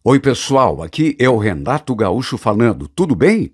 Oi, pessoal, aqui é o Renato Gaúcho falando, tudo bem?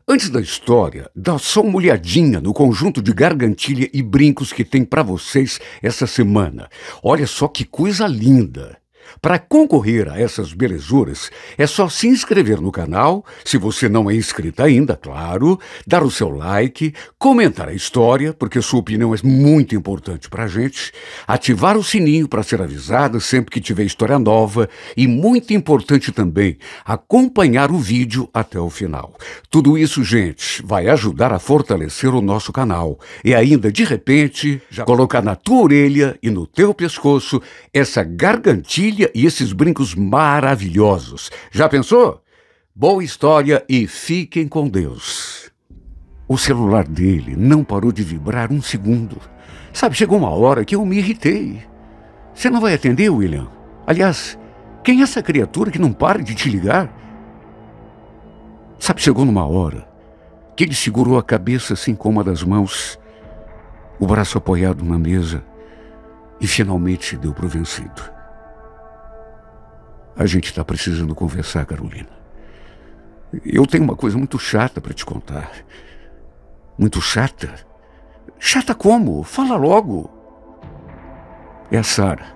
Antes da história, dá só uma olhadinha no conjunto de gargantilha e brincos que tem para vocês essa semana. Olha só que coisa linda! Para concorrer a essas belezuras, é só se inscrever no canal, se você não é inscrito ainda, claro, dar o seu like, comentar a história, porque sua opinião é muito importante para a gente, ativar o sininho para ser avisado sempre que tiver história nova e, muito importante também, acompanhar o vídeo até o final. Tudo isso, gente, vai ajudar a fortalecer o nosso canal e ainda, de repente, já colocar na tua orelha e no teu pescoço essa gargantilha e esses brincos maravilhosos. Já pensou? Boa história e fiquem com Deus. O celular dele não parou de vibrar um segundo. Sabe, chegou uma hora que eu me irritei. Você não vai atender, William? Aliás, quem é essa criatura que não para de te ligar? Sabe, chegou numa hora que ele segurou a cabeça assim com uma das mãos, o braço apoiado na mesa, e finalmente se deu por vencido. A gente está precisando conversar, Carolina. Eu tenho uma coisa muito chata para te contar. Muito chata? Chata como? Fala logo. É a Sara.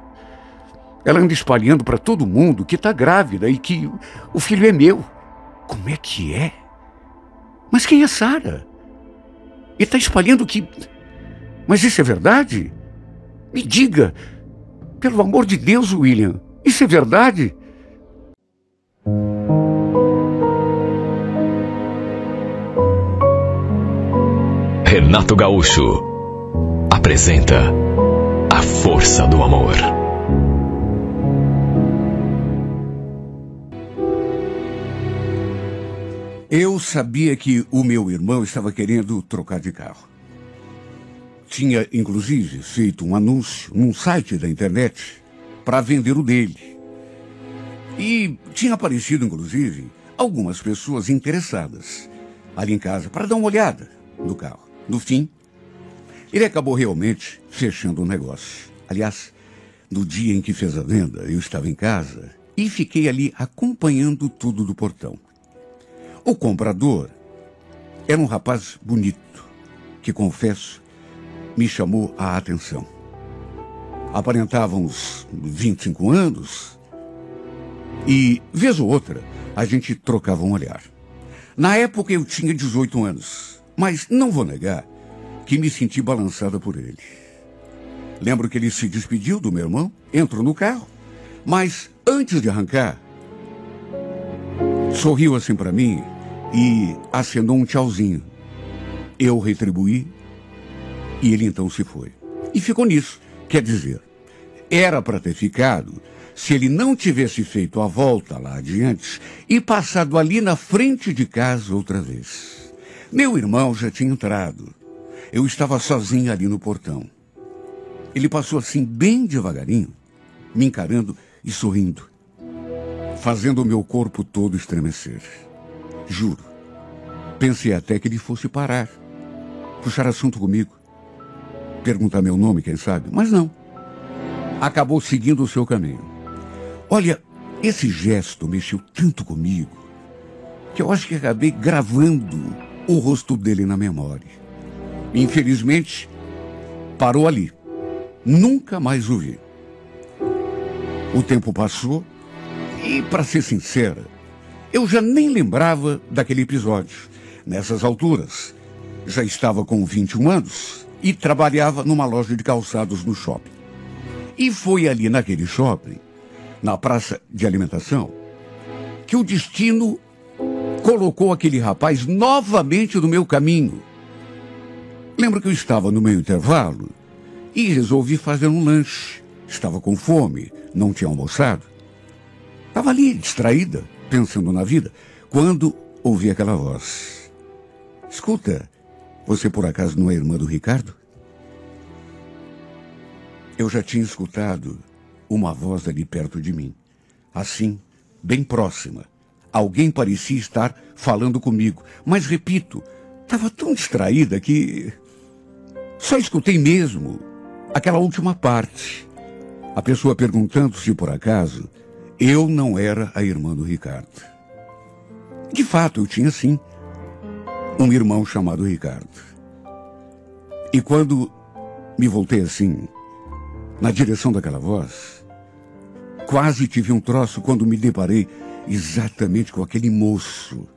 Ela anda espalhando para todo mundo que está grávida e que o filho é meu. Como é que é? Mas quem é Sara? E está espalhando que... Mas isso é verdade? Me diga. Pelo amor de Deus, William. Isso é verdade? Renato Gaúcho apresenta A Força do Amor. Eu sabia que o meu irmão estava querendo trocar de carro. Tinha, inclusive, feito um anúncio num site da internet para vender o dele. E tinha aparecido, inclusive, algumas pessoas interessadas ali em casa para dar uma olhada no carro. No fim, ele acabou realmente fechando o negócio. Aliás, no dia em que fez a venda, eu estava em casa e fiquei ali acompanhando tudo do portão. O comprador era um rapaz bonito, que, confesso, me chamou a atenção. Aparentava uns 25 anos e, vez ou outra, a gente trocava um olhar. Na época eu tinha 18 anos, mas não vou negar que me senti balançada por ele. Lembro que ele se despediu do meu irmão, entrou no carro, mas antes de arrancar, sorriu assim para mim e acenou um tchauzinho. Eu retribuí e ele então se foi. E ficou nisso. Quer dizer, era para ter ficado se ele não tivesse feito a volta lá adiante e passado ali na frente de casa outra vez. Meu irmão já tinha entrado. Eu estava sozinho ali no portão. Ele passou assim bem devagarinho, me encarando e sorrindo, fazendo o meu corpo todo estremecer. Juro, pensei até que ele fosse parar, puxar assunto comigo, perguntar meu nome, quem sabe, mas não. Acabou seguindo o seu caminho. Olha, esse gesto mexeu tanto comigo que eu acho que acabei gravando o rosto dele na memória. Infelizmente, parou ali. Nunca mais o vi. O tempo passou e, para ser sincera, eu já nem lembrava daquele episódio. Nessas alturas, já estava com 21 anos e trabalhava numa loja de calçados no shopping. E foi ali naquele shopping, na praça de alimentação, que o destino colocou aquele rapaz novamente no meu caminho. Lembro que eu estava no meu intervalo e resolvi fazer um lanche. Estava com fome, não tinha almoçado. Estava ali, distraída, pensando na vida, quando ouvi aquela voz. Escuta, você por acaso não é irmã do Ricardo? Eu já tinha escutado uma voz ali perto de mim. Assim, bem próxima. Alguém parecia estar falando comigo. Mas, repito, estava tão distraída que só escutei mesmo aquela última parte. A pessoa perguntando se, por acaso, eu não era a irmã do Ricardo. De fato, eu tinha sim um irmão chamado Ricardo. E quando me voltei assim, na direção daquela voz, quase tive um troço quando me deparei exatamente com aquele moço,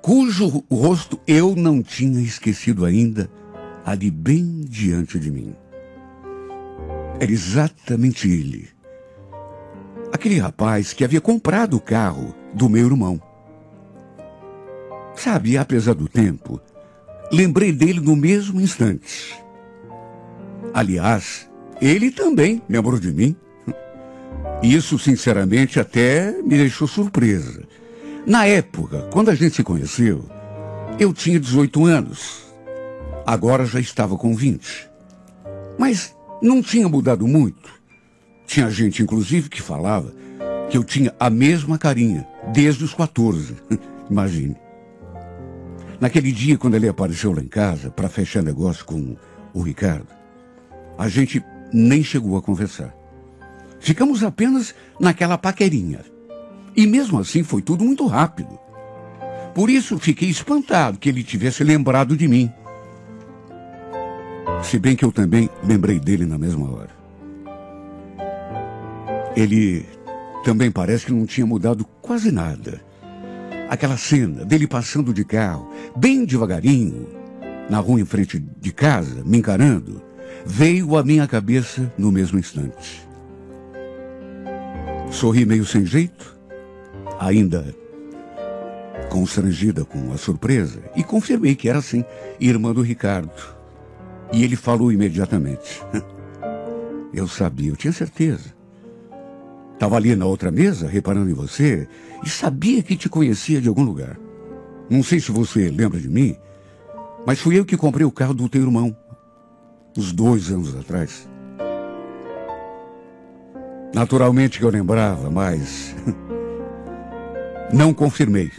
cujo rosto eu não tinha esquecido ainda, ali bem diante de mim. Era exatamente ele. Aquele rapaz que havia comprado o carro do meu irmão. Sabe, apesar do tempo, lembrei dele no mesmo instante. Aliás, ele também lembrou de mim. Isso, sinceramente, até me deixou surpresa. Na época, quando a gente se conheceu, eu tinha 18 anos. Agora já estava com 20. Mas não tinha mudado muito. Tinha gente, inclusive, que falava que eu tinha a mesma carinha, desde os 14. Imagine. Naquele dia, quando ele apareceu lá em casa para fechar negócio com o Ricardo, a gente nem chegou a conversar. Ficamos apenas naquela paquerinha. E mesmo assim foi tudo muito rápido. Por isso fiquei espantado que ele tivesse lembrado de mim. Se bem que eu também lembrei dele na mesma hora. Ele também parece que não tinha mudado quase nada. Aquela cena dele passando de carro, bem devagarinho, na rua em frente de casa, me encarando, veio à minha cabeça no mesmo instante. Sorri meio sem jeito, ainda constrangida com a surpresa, e confirmei que era sim, irmã do Ricardo. E ele falou imediatamente. Eu sabia, eu tinha certeza. Estava ali na outra mesa, reparando em você, e sabia que te conhecia de algum lugar. Não sei se você lembra de mim, mas fui eu que comprei o carro do teu irmão, uns 2 anos atrás. Naturalmente que eu lembrava, mas não confirmei.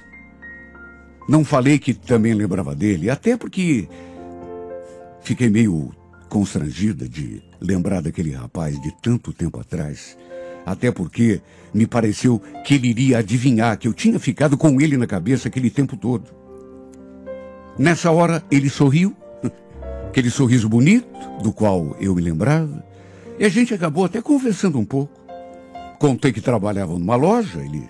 Não falei que também lembrava dele, até porque fiquei meio constrangida de lembrar daquele rapaz de tanto tempo atrás. Até porque me pareceu que ele iria adivinhar que eu tinha ficado com ele na cabeça aquele tempo todo. Nessa hora, ele sorriu, aquele sorriso bonito, do qual eu me lembrava, e a gente acabou até conversando um pouco. Contei que trabalhava numa loja, ele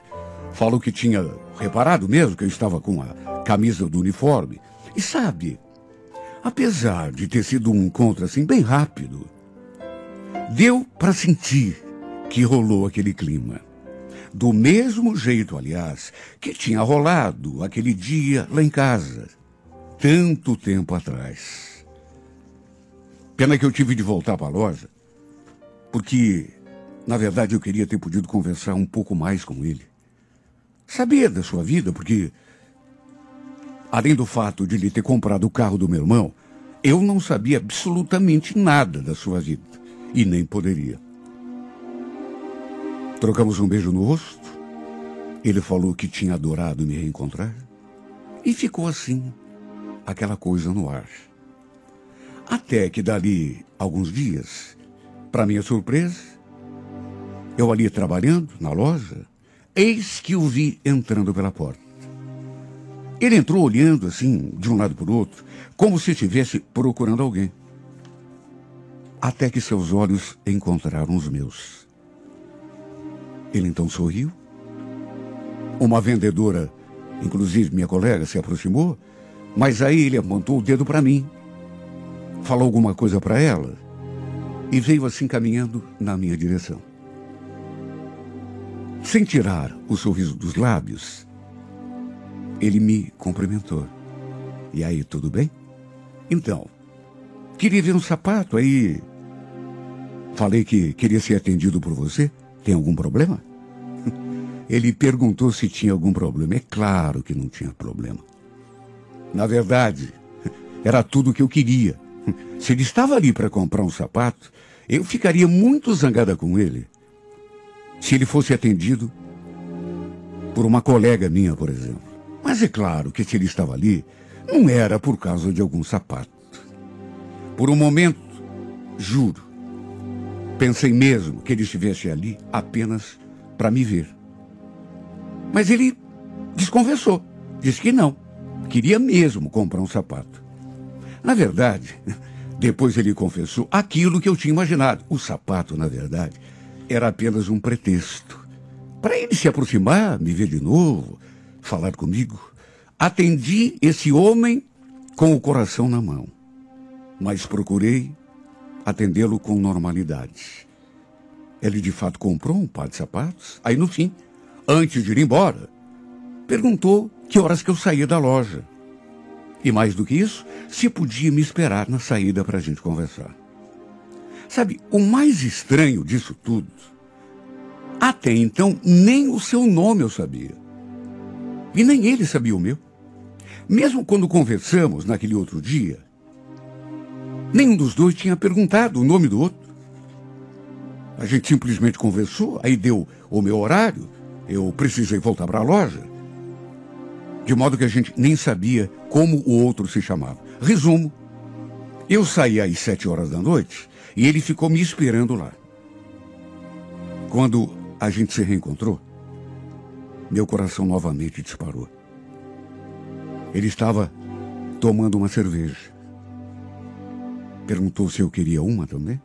falou que tinha reparado mesmo que eu estava com a camisa do uniforme. E sabe, apesar de ter sido um encontro assim bem rápido, deu para sentir que rolou aquele clima. Do mesmo jeito, aliás, que tinha rolado aquele dia lá em casa, tanto tempo atrás. Pena que eu tive de voltar para a loja, porque, na verdade, eu queria ter podido conversar um pouco mais com ele. Saber da sua vida, porque, além do fato de ele ter comprado o carro do meu irmão, eu não sabia absolutamente nada da sua vida, e nem poderia. Trocamos um beijo no rosto. Ele falou que tinha adorado me reencontrar. E ficou assim, aquela coisa no ar. Até que dali alguns dias, para minha surpresa, eu ali trabalhando na loja, eis que o vi entrando pela porta. Ele entrou olhando assim, de um lado para o outro, como se estivesse procurando alguém. Até que seus olhos encontraram os meus. Ele então sorriu. Uma vendedora, inclusive minha colega, se aproximou, mas aí ele apontou o dedo para mim, falou alguma coisa para ela e veio assim caminhando na minha direção. Sem tirar o sorriso dos lábios, ele me cumprimentou. E aí, tudo bem? Então, queria ver um sapato, aí falei que queria ser atendido por você. Tem algum problema? Ele perguntou se tinha algum problema. É claro que não tinha problema. Na verdade, era tudo o que eu queria. Se ele estava ali para comprar um sapato, eu ficaria muito zangada com ele se ele fosse atendido por uma colega minha, por exemplo. Mas é claro que se ele estava ali, não era por causa de algum sapato. Por um momento, juro, pensei mesmo que ele estivesse ali apenas para me ver. Mas ele desconversou, disse que não, queria mesmo comprar um sapato. Na verdade, depois ele confessou aquilo que eu tinha imaginado. O sapato, na verdade, era apenas um pretexto para ele se aproximar, me ver de novo, falar comigo. Atendi esse homem com o coração na mão, mas procurei atendê-lo com normalidade. Ele de fato comprou um par de sapatos. Aí no fim, antes de ir embora, perguntou que horas que eu saía da loja. E mais do que isso, se podia me esperar na saída para a gente conversar. Sabe, o mais estranho disso tudo, até então nem o seu nome eu sabia. E nem ele sabia o meu. Mesmo quando conversamos naquele outro dia, nenhum dos dois tinha perguntado o nome do outro. A gente simplesmente conversou, aí deu o meu horário, eu precisei voltar para a loja. De modo que a gente nem sabia como o outro se chamava. Resumo, eu saí às 7 horas da noite e ele ficou me esperando lá. Quando a gente se reencontrou, meu coração novamente disparou. Ele estava tomando uma cerveja. Perguntou se eu queria uma também.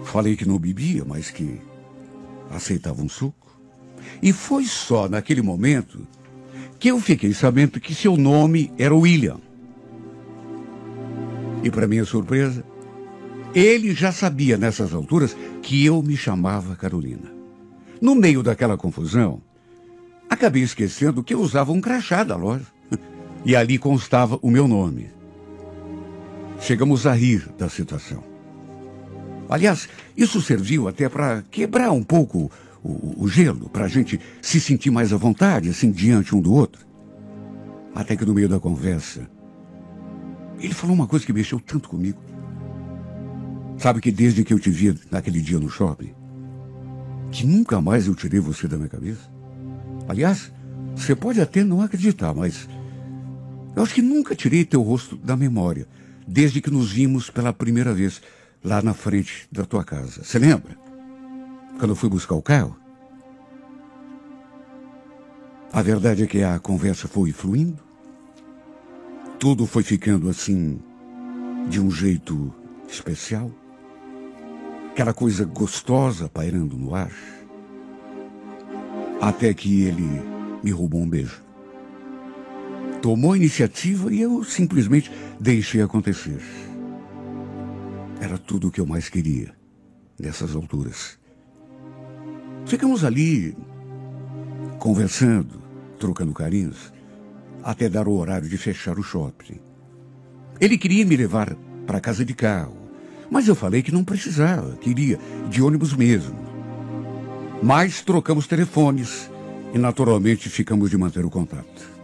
Falei que não bebia, mas que aceitava um suco. E foi só naquele momento que eu fiquei sabendo que seu nome era William. E para minha surpresa, ele já sabia nessas alturas que eu me chamava Carolina. No meio daquela confusão, acabei esquecendo que eu usava um crachá da loja. E ali constava o meu nome. Chegamos a rir da situação. Aliás, isso serviu até para quebrar um pouco o gelo, para a gente se sentir mais à vontade, assim, diante um do outro. Até que no meio da conversa, ele falou uma coisa que mexeu tanto comigo. Sabe que desde que eu te vi naquele dia no shopping, que nunca mais eu tirei você da minha cabeça? Aliás, você pode até não acreditar, mas eu acho que nunca tirei teu rosto da memória, desde que nos vimos pela primeira vez lá na frente da tua casa. Você lembra? Quando eu fui buscar o carro? A verdade é que a conversa foi fluindo. Tudo foi ficando assim, de um jeito especial. Aquela coisa gostosa pairando no ar. Até que ele me roubou um beijo. Tomou a iniciativa e eu simplesmente deixei acontecer. Era tudo o que eu mais queria, nessas alturas. Ficamos ali, conversando, trocando carinhos, até dar o horário de fechar o shopping. Ele queria me levar para casa de carro, mas eu falei que não precisava, queria de ônibus mesmo. Mas trocamos telefones e naturalmente ficamos de manter o contato.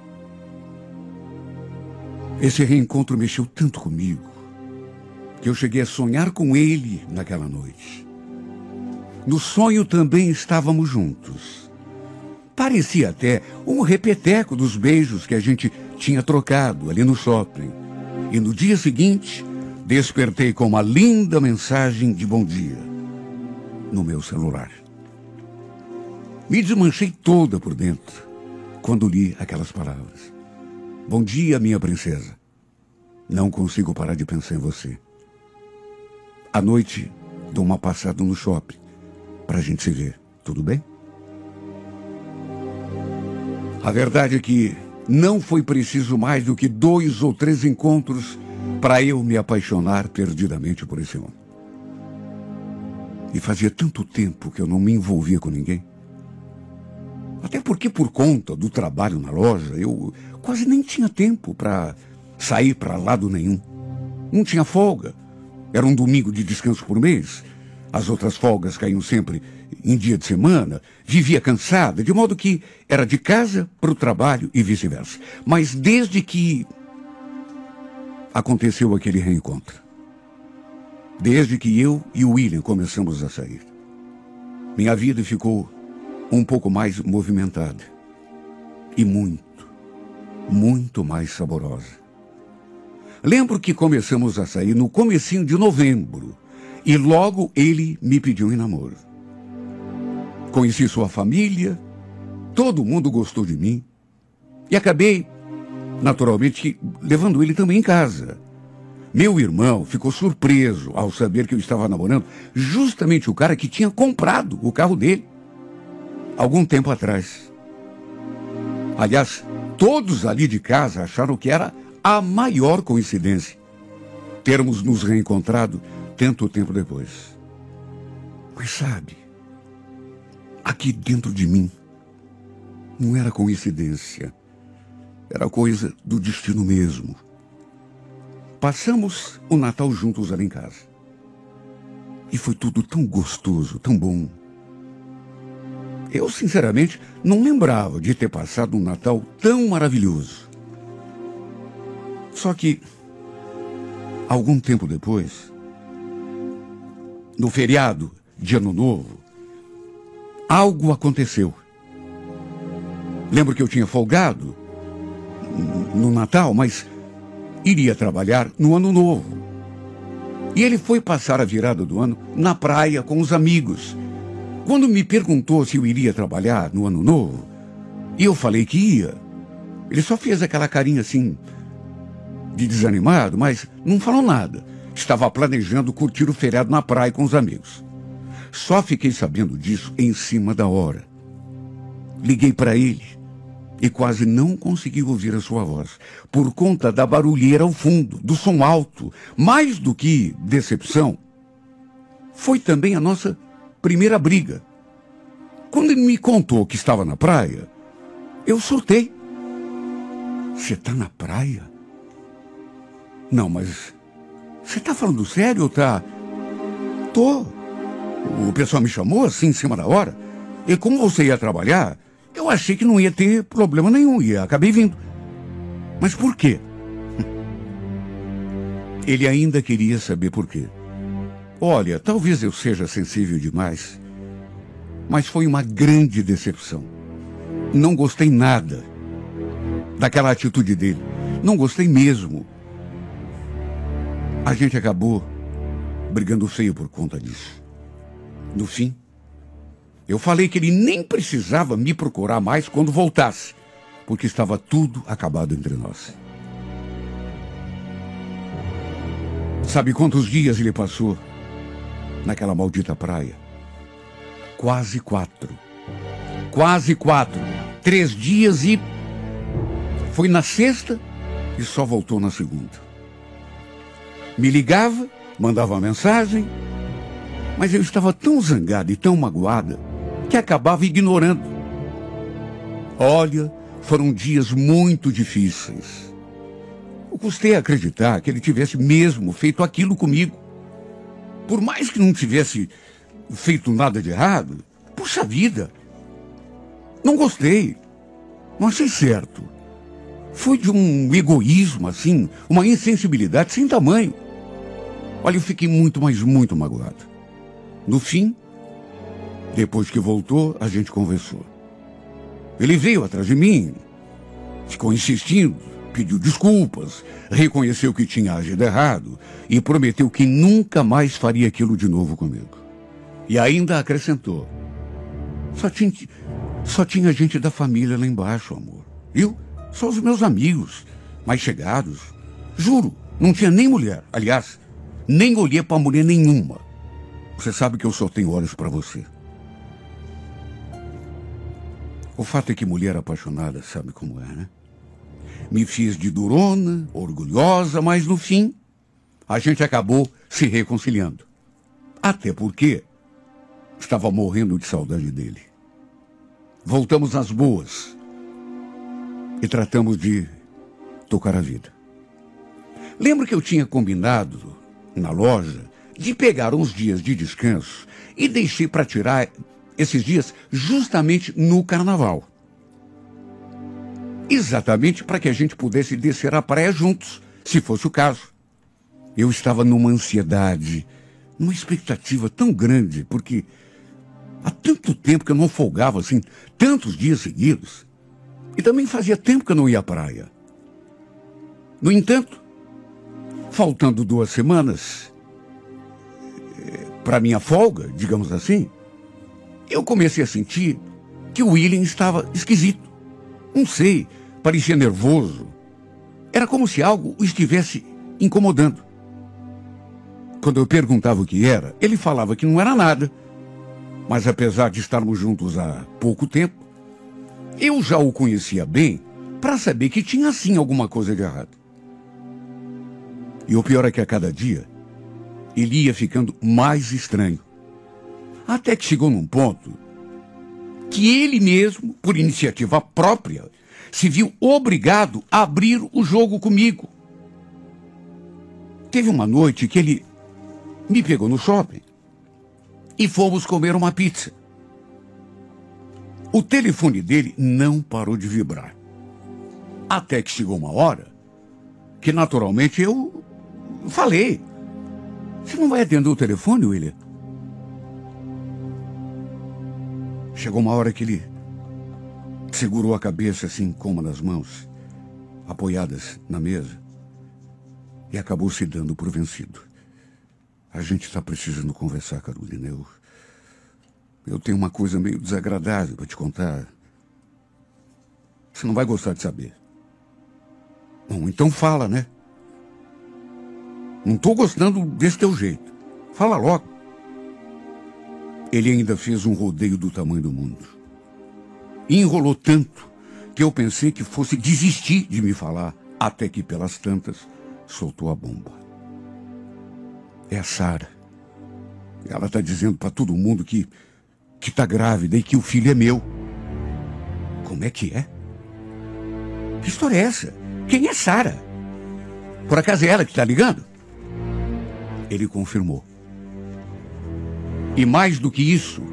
Esse reencontro mexeu tanto comigo que eu cheguei a sonhar com ele naquela noite. No sonho também estávamos juntos. Parecia até um repeteco dos beijos que a gente tinha trocado ali no shopping. E no dia seguinte, despertei com uma linda mensagem de bom dia no meu celular. Me desmanchei toda por dentro quando li aquelas palavras. Bom dia, minha princesa. Não consigo parar de pensar em você. À noite, dou uma passada no shopping para a gente se ver. Tudo bem? A verdade é que não foi preciso mais do que 2 ou 3 encontros para eu me apaixonar perdidamente por esse homem. E fazia tanto tempo que eu não me envolvia com ninguém. Até porque, por conta do trabalho na loja, eu quase nem tinha tempo para sair para lado nenhum. Não tinha folga. Era um domingo de descanso por mês. As outras folgas caíam sempre em dia de semana. Vivia cansada, de modo que era de casa para o trabalho e vice-versa. Mas desde que aconteceu aquele reencontro, desde que eu e o William começamos a sair, minha vida ficou um pouco mais movimentada e muito, muito mais saborosa. Lembro que começamos a sair no comecinho de novembro e logo ele me pediu em namoro. Conheci sua família Todo mundo gostou de mim. E acabei, naturalmente, levando ele também em casa. Meu irmão ficou surpreso ao saber que eu estava namorando justamente o cara que tinha comprado o carro dele algum tempo atrás. Aliás, todos ali de casa acharam que era a maior coincidência termos nos reencontrado tanto tempo depois. Mas sabe, aqui dentro de mim, não era coincidência, era coisa do destino mesmo. Passamos o Natal juntos ali em casa. E foi tudo tão gostoso, tão bom. Eu, sinceramente, não lembrava de ter passado um Natal tão maravilhoso. Só que, algum tempo depois, no feriado de Ano Novo, algo aconteceu. Lembro que eu tinha folgado no Natal, mas iria trabalhar no Ano Novo. E ele foi passar a virada do ano na praia com os amigos. Quando me perguntou se eu iria trabalhar no Ano Novo, e eu falei que ia, ele só fez aquela carinha assim, de desanimado, mas não falou nada. Estava planejando curtir o feriado na praia com os amigos. Só fiquei sabendo disso em cima da hora. Liguei para ele e quase não consegui ouvir a sua voz, por conta da barulheira ao fundo, do som alto. Mais do que decepção, foi também a nossa primeira briga. Quando ele me contou que estava na praia, eu surtei. Você está na praia? Não, mas você está falando sério ou tá? Tô. O pessoal me chamou assim em cima da hora, e como você ia trabalhar, eu achei que não ia ter problema nenhum e acabei vindo. Mas por quê? Ele ainda queria saber por quê. Olha, talvez eu seja sensível demais, mas foi uma grande decepção. Não gostei nada daquela atitude dele. Não gostei mesmo. A gente acabou brigando feio por conta disso. No fim, eu falei que ele nem precisava me procurar mais quando voltasse, porque estava tudo acabado entre nós. Sabe quantos dias ele passou naquela maldita praia? Quase 4. Quase 4. 3 dias e... Foi na sexta e só voltou na segunda. Me ligava, mandava mensagem, mas eu estava tão zangada e tão magoada que acabava ignorando. Olha, foram dias muito difíceis. Eu custei acreditar que ele tivesse mesmo feito aquilo comigo. Por mais que não tivesse feito nada de errado, puxa vida, não gostei, não achei certo. Foi de um egoísmo assim, uma insensibilidade sem tamanho. Olha, eu fiquei muito, mas muito magoado. No fim, depois que voltou, a gente conversou. Ele veio atrás de mim, ficou insistindo, pediu desculpas, reconheceu que tinha agido errado e prometeu que nunca mais faria aquilo de novo comigo. E ainda acrescentou: só tinha gente da família lá embaixo, amor. Viu? Só os meus amigos, mais chegados. Juro, não tinha nem mulher. Aliás, nem olhei para mulher nenhuma. Você sabe que eu só tenho olhos para você. O fato é que mulher apaixonada sabe como é, né? Me fiz de durona, orgulhosa, mas no fim, a gente acabou se reconciliando. Até porque estava morrendo de saudade dele. Voltamos nas boas e tratamos de tocar a vida. Lembro que eu tinha combinado na loja de pegar uns dias de descanso e deixei para tirar esses dias justamente no carnaval. Exatamente para que a gente pudesse descer à praia juntos, se fosse o caso. Eu estava numa ansiedade, numa expectativa tão grande, porque há tanto tempo que eu não folgava assim, tantos dias seguidos, e também fazia tempo que eu não ia à praia. No entanto, faltando 2 semanas para minha folga, digamos assim, eu comecei a sentir que o William estava esquisito. Não sei, parecia nervoso. Era como se algo o estivesse incomodando. Quando eu perguntava o que era, ele falava que não era nada. Mas apesar de estarmos juntos há pouco tempo, eu já o conhecia bem para saber que tinha sim alguma coisa de errado. E o pior é que a cada dia, ele ia ficando mais estranho. Até que chegou num ponto que ele mesmo, por iniciativa própria, se viu obrigado a abrir o jogo comigo. Teve uma noite que ele me pegou no shopping e fomos comer uma pizza. O telefone dele não parou de vibrar. Até que chegou uma hora que, naturalmente, eu falei: você não vai atender o telefone, William? Chegou uma hora que ele segurou a cabeça assim com uma das mãos, apoiadas na mesa, e acabou se dando por vencido. A gente está precisando conversar, Carolina. Eu tenho uma coisa meio desagradável para te contar. Você não vai gostar de saber. Bom, então fala, né? Não estou gostando desse teu jeito. Fala logo. Ele ainda fez um rodeio do tamanho do mundo. E enrolou tanto que eu pensei que fosse desistir de me falar, até que pelas tantas soltou a bomba. É a Sara. Ela está dizendo para todo mundo que está grávida e que o filho é meu. Como é que é? Que história é essa? Quem é Sara? Por acaso é ela que está ligando? Ele confirmou. E mais do que isso,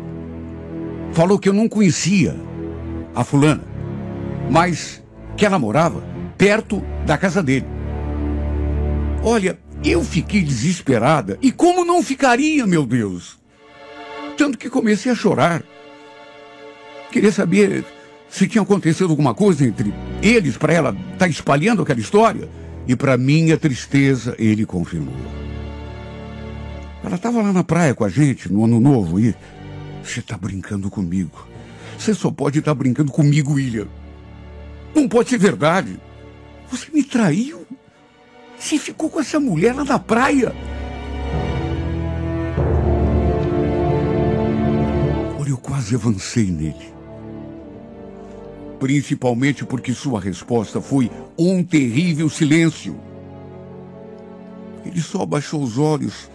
falou que eu não conhecia a fulana, mas que ela morava perto da casa dele. Olha, eu fiquei desesperada. E como não ficaria, meu Deus? Tanto que comecei a chorar. Queria saber se tinha acontecido alguma coisa entre eles para ela estar espalhando aquela história. E para minha tristeza, ele confirmou. Ela estava lá na praia com a gente no Ano Novo e... Você está brincando comigo. Você só pode estar brincando comigo, William. Não pode ser verdade. Você me traiu. Você ficou com essa mulher lá na praia. Olha, eu quase avancei nele. Principalmente porque sua resposta foi um terrível silêncio. Ele só abaixou os olhos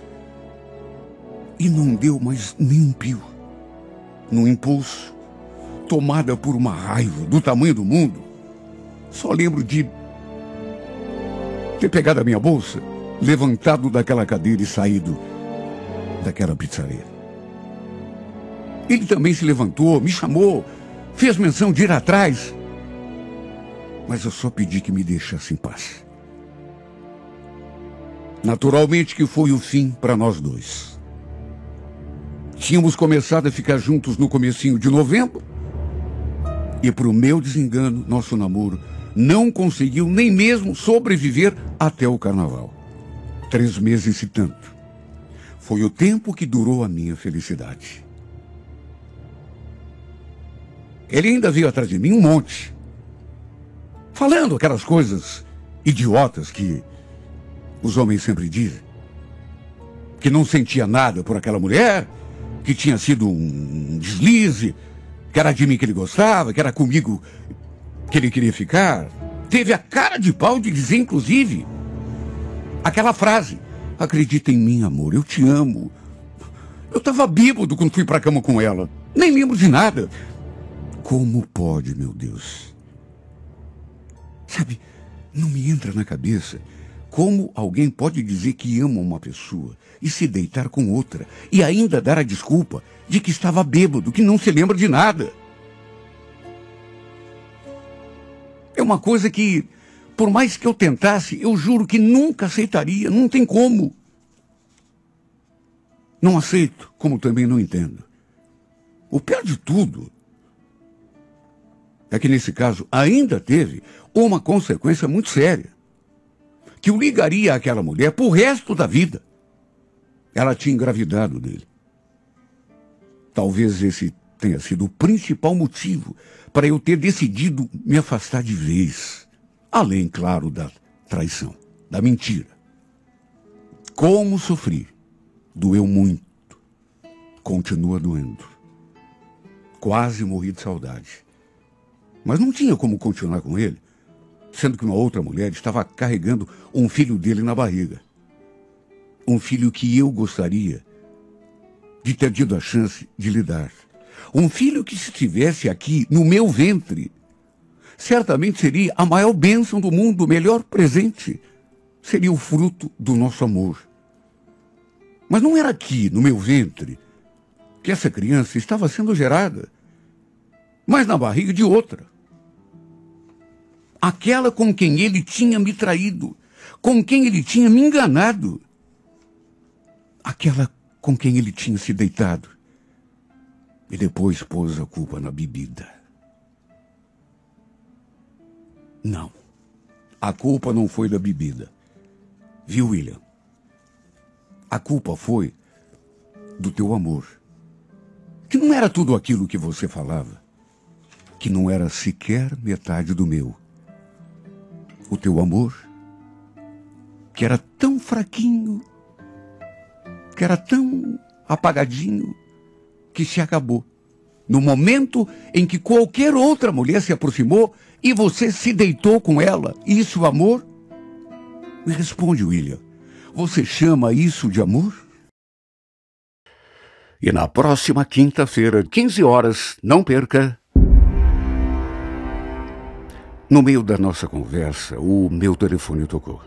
e não deu mais nem um pio. No impulso, tomada por uma raiva do tamanho do mundo, só lembro de ter pegado a minha bolsa, levantado daquela cadeira e saído daquela pizzaria. Ele também se levantou, me chamou, fez menção de ir atrás, mas eu só pedi que me deixasse em paz. Naturalmente que foi o fim para nós dois. Tínhamos começado a ficar juntos no comecinho de novembro e, para o meu desengano, nosso namoro não conseguiu nem mesmo sobreviver até o carnaval. 3 meses e tanto. Foi o tempo que durou a minha felicidade. Ele ainda veio atrás de mim um monte, falando aquelas coisas idiotas que os homens sempre dizem. Que não sentia nada por aquela mulher, que tinha sido um deslize, que era de mim que ele gostava, que era comigo que ele queria ficar. Teve a cara de pau de dizer, inclusive, aquela frase: acredita em mim, amor, eu te amo. Eu estava bêbado quando fui para a cama com ela. Nem lembro de nada. Como pode, meu Deus? Sabe, não me entra na cabeça como alguém pode dizer que ama uma pessoa e se deitar com outra e ainda dar a desculpa de que estava bêbado, que não se lembra de nada. É uma coisa que, por mais que eu tentasse, eu juro que nunca aceitaria, não tem como. Não aceito, como também não entendo. O pior de tudo é que, nesse caso, ainda teve uma consequência muito séria, que o ligaria àquela mulher pro resto da vida. Ela tinha engravidado dele. Talvez esse tenha sido o principal motivo para eu ter decidido me afastar de vez. Além, claro, da traição, da mentira. Como sofri. Doeu muito. Continua doendo. Quase morri de saudade. Mas não tinha como continuar com ele, sendo que uma outra mulher estava carregando um filho dele na barriga. Um filho que eu gostaria de ter tido a chance de lhe dar. Um filho que, se estivesse aqui no meu ventre, certamente seria a maior bênção do mundo, o melhor presente. Seria o fruto do nosso amor. Mas não era aqui, no meu ventre, que essa criança estava sendo gerada, mas na barriga de outra. Aquela com quem ele tinha me traído, com quem ele tinha me enganado. Aquela com quem ele tinha se deitado. E depois pôs a culpa na bebida. Não, a culpa não foi da bebida. Viu, William? A culpa foi do teu amor. Que não era tudo aquilo que você falava. Que não era sequer metade do meu. O teu amor, que era tão fraquinho, que era tão apagadinho, que se acabou. No momento em que qualquer outra mulher se aproximou e você se deitou com ela. Isso, amor? Me responde, William. Você chama isso de amor? E na próxima quinta-feira, 15 horas, não perca. No meio da nossa conversa, o meu telefone tocou.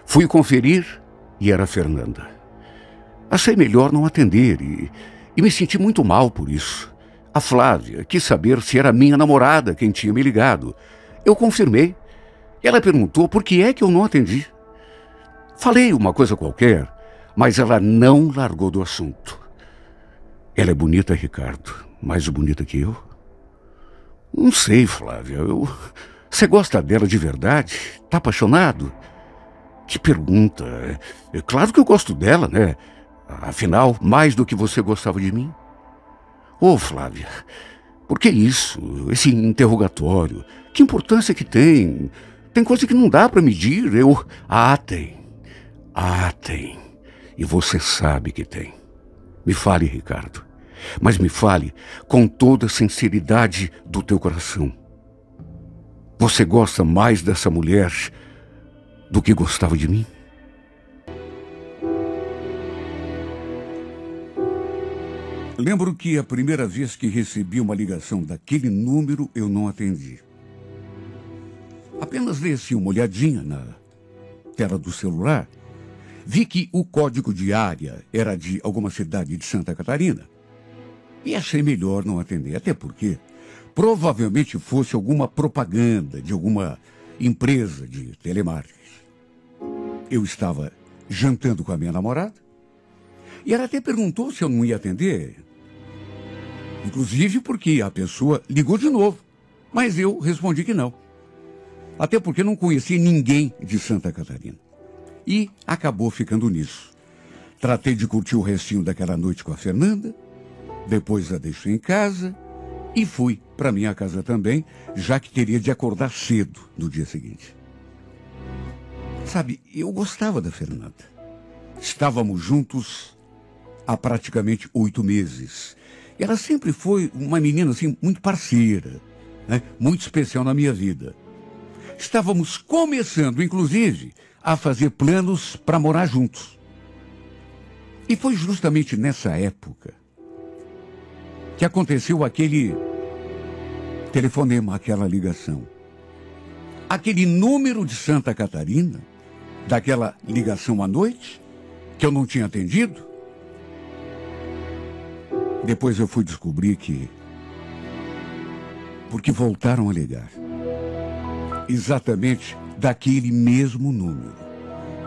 Fui conferir e era a Fernanda. Achei melhor não atender e me senti muito mal por isso. A Flávia quis saber se era minha namorada quem tinha me ligado. Eu confirmei. Ela perguntou por que é que eu não atendi. Falei uma coisa qualquer, mas ela não largou do assunto. Ela é bonita, Ricardo, mais bonita que eu? Não sei, Flávia. Você gosta dela de verdade? Tá apaixonado? Que pergunta. É claro que eu gosto dela, né? Afinal, mais do que você gostava de mim. Ô, Flávia, por que isso? Esse interrogatório? Que importância que tem? Tem coisa que não dá para medir. Tem. Tem. E você sabe que tem. Me fale, Ricardo. Mas me fale com toda a sinceridade do teu coração. Você gosta mais dessa mulher do que gostava de mim? Lembro que a primeira vez que recebi uma ligação daquele número, eu não atendi. Apenas dei assim uma olhadinha na tela do celular, vi que o código de área era de alguma cidade de Santa Catarina e achei melhor não atender, até porque provavelmente fosse alguma propaganda de alguma empresa de telemarketing. Eu estava jantando com a minha namorada e ela até perguntou se eu não ia atender. Inclusive porque a pessoa ligou de novo, mas eu respondi que não. Até porque não conhecia ninguém de Santa Catarina. E acabou ficando nisso. Tratei de curtir o restinho daquela noite com a Fernanda, depois a deixei em casa e fui para minha casa também, já que teria de acordar cedo no dia seguinte. Sabe, eu gostava da Fernanda. Estávamos juntos há praticamente 8 meses. Ela sempre foi uma menina assim, muito parceira, né? Muito especial na minha vida. Estávamos começando, inclusive, a fazer planos para morar juntos. E foi justamente nessa época que aconteceu aquele telefonema, aquela ligação. Aquele número de Santa Catarina, daquela ligação à noite, que eu não tinha atendido. Depois eu fui descobrir porque voltaram a ligar. Exatamente daquele mesmo número.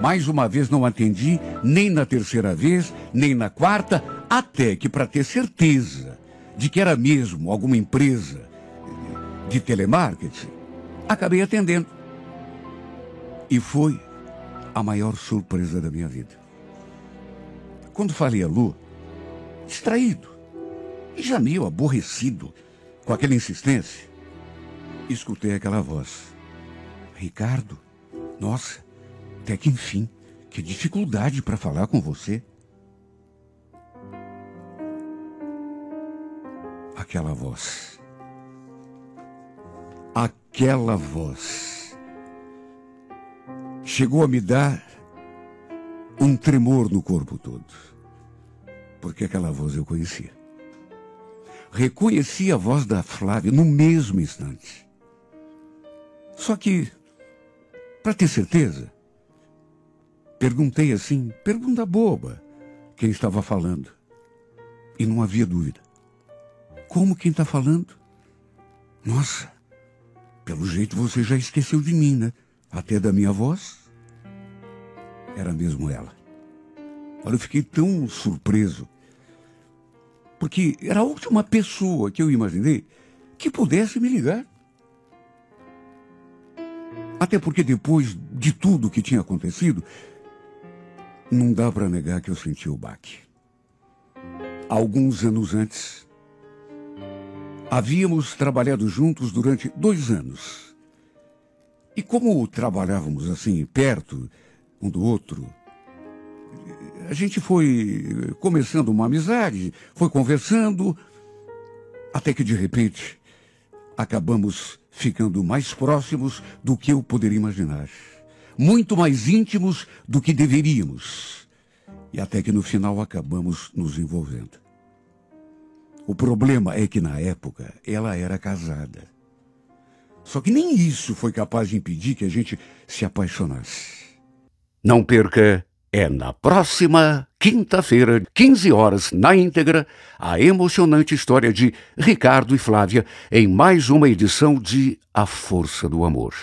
Mais uma vez não atendi, nem na terceira vez, nem na quarta, até que, para ter certeza de que era mesmo alguma empresa de telemarketing, acabei atendendo. E foi a maior surpresa da minha vida. Quando falei alô, distraído, E já meio aborrecido com aquela insistência, escutei aquela voz. Ricardo, nossa, até que enfim, que dificuldade para falar com você. Aquela voz chegou a me dar um tremor no corpo todo, porque aquela voz eu conhecia. Reconheci a voz da Flávia no mesmo instante. Só que, para ter certeza, perguntei assim, pergunta boba, quem estava falando. E não havia dúvida. Como quem está falando? Nossa, pelo jeito você já esqueceu de mim, né? Até da minha voz. Era mesmo ela. Olha, eu fiquei tão surpreso, porque era a última pessoa que eu imaginei que pudesse me ligar. Até porque depois de tudo que tinha acontecido, não dá para negar que eu senti o baque. Alguns anos antes, havíamos trabalhado juntos durante 2 anos. E como trabalhávamos assim, perto um do outro, a gente foi começando uma amizade, foi conversando, até que de repente acabamos ficando mais próximos do que eu poderia imaginar. Muito mais íntimos do que deveríamos. E até que no final acabamos nos envolvendo. O problema é que na época ela era casada. Só que nem isso foi capaz de impedir que a gente se apaixonasse. Não perca, é na próxima quinta-feira, 15 horas, na íntegra, a emocionante história de Ricardo e Flávia em mais uma edição de A Força do Amor.